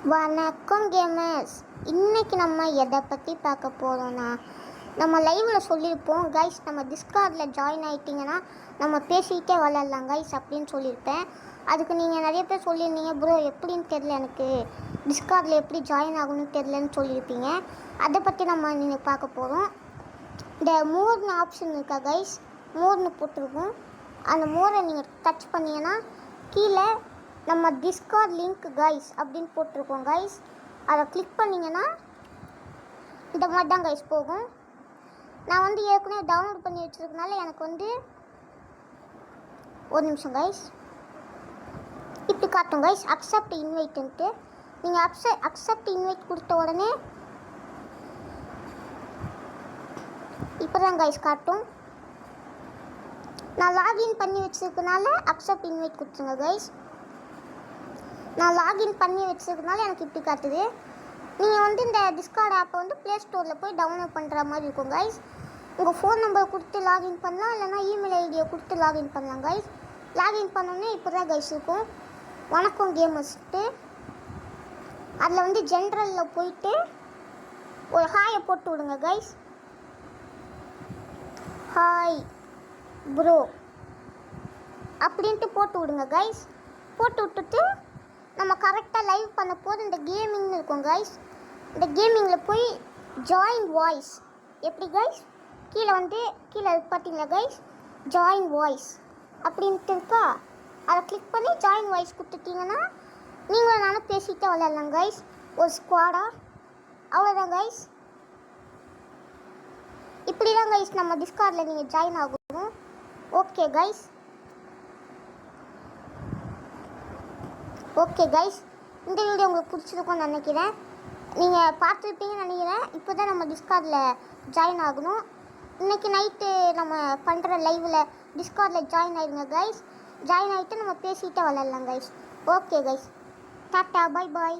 வணக்கம் கேமர்ஸ். இன்னைக்கு நம்ம எதை பற்றி பார்க்க போகிறோன்னா, நம்ம லைவில் சொல்லியிருப்போம் கைஸ், நம்ம டிஸ்கார்டில் ஜாயின் ஆகிட்டிங்கன்னா நம்ம பேசிக்கிட்டே விளையாடலாம் கைஸ் அப்படின்னு சொல்லியிருப்பேன். அதுக்கு நீங்கள் நிறைய பேர் சொல்லியிருந்தீங்க, ப்ரோ எப்படின்னு தெரில, எனக்கு டிஸ்கார்டில் எப்படி ஜாயின் ஆகணும்னு தெரிலன்னு சொல்லியிருப்பீங்க. அதை பற்றி நம்ம நீங்கள் பார்க்க போகிறோம். இந்த மோர்னு ஆப்ஷன் இருக்கா கைஸ், மோர்னு போட்டிருக்கோம். அந்த மோரை நீங்கள் டச் பண்ணிங்கன்னா கீழே நம்ம டிஸ்கார்ட் லிங்க் கைஸ் அப்படின்னு போட்டிருக்கோம் கைஸ். அதை கிளிக் பண்ணிங்கன்னா இந்த மாதிரி தான் கைஸ் போகும். நான் வந்து ஏற்கனவே டவுன்லோட் பண்ணி வச்சுருக்கனால எனக்கு வந்து ஒரு நிமிஷம் கைஸ் இப்படி காட்டும் கைஸ், அக்செப்ட் இன்வைட்டுன்ட்டு. நீங்கள் அக்செப்ட் இன்வைட் கொடுத்த உடனே இப்போ தான் கைஸ் காட்டும். நான் லாகின் பண்ணி வச்சுருக்கனால அக்செப்ட் இன்வைட் கொடுத்துருங்க கைஸ். நான் லாகின் பண்ணி வச்சுருக்கனால எனக்கு இப்படி காட்டுது. நீங்கள் வந்து இந்த டிஸ்கார்ட் ஆப்பை வந்து ப்ளே ஸ்டோரில் போய் டவுன்லோட் பண்ணுற மாதிரி இருக்கும் கைஸ். உங்கள் ஃபோன் நம்பர் கொடுத்து லாகின் பண்ணலாம், இல்லைனா இமெயில் ஐடியை கொடுத்து லாகின் பண்ணலாம் கைஸ். லாகின் பண்ணோன்னே இப்போ தான் கைஸ் இருக்கும் வணக்கம் கேமர்ஸ்ட்டு. அதில் வந்து ஜென்ரலில் போயிட்டு ஒரு ஹாயை போட்டு விடுங்க கைஸ். ஹாய் ப்ரோ அப்படின்ட்டு போட்டு விடுங்க கைஸ். போட்டு விட்டுட்டு நம்ம கரெக்டாக லைவ் பண்ண போது இந்த கேமிங்னு இருக்கும் கைஸ். இந்த கேமிங்கில் போய் ஜாயின் வாய்ஸ் எப்படி கைஸ், கீழே பார்த்தீங்களா கைஸ், ஜாயின் வாய்ஸ் அப்படின்ட்டு இருக்கா. அதை கிளிக் பண்ணி ஜாயின் வாய்ஸ் கொடுத்துட்டிங்கன்னா நீங்களும் நானும் பேசிகிட்டே விளையாடலாம் கைஸ், ஒரு ஸ்குவாடாக. அவ்வளோதான் கைஸ். இப்படி தான் கைஸ் நம்ம டிஸ்கார்டில் நீங்கள் ஜாயின் ஆகணும். Okay guys. ஓகே கைஸ், இந்த வீடியோ உங்களுக்கு பிடிச்சிருக்கும்னு நினைக்கிறேன். நீங்கள் பார்த்துருப்பீங்கன்னு நினைக்கிறேன். இப்போ தான் நம்ம டிஸ்கார்டில் ஜாயின் ஆகணும். இன்றைக்கி நைட்டு நம்ம பண்ணுற லைவில் டிஸ்கார்டில் ஜாயின் ஆகிடுங்க கைஸ். ஜாயின் ஆகிட்டு நம்ம பேசிகிட்டே விளையாடலாம் கைஸ். ஓகே கைஸ், டாட்டா, பாய் பாய்.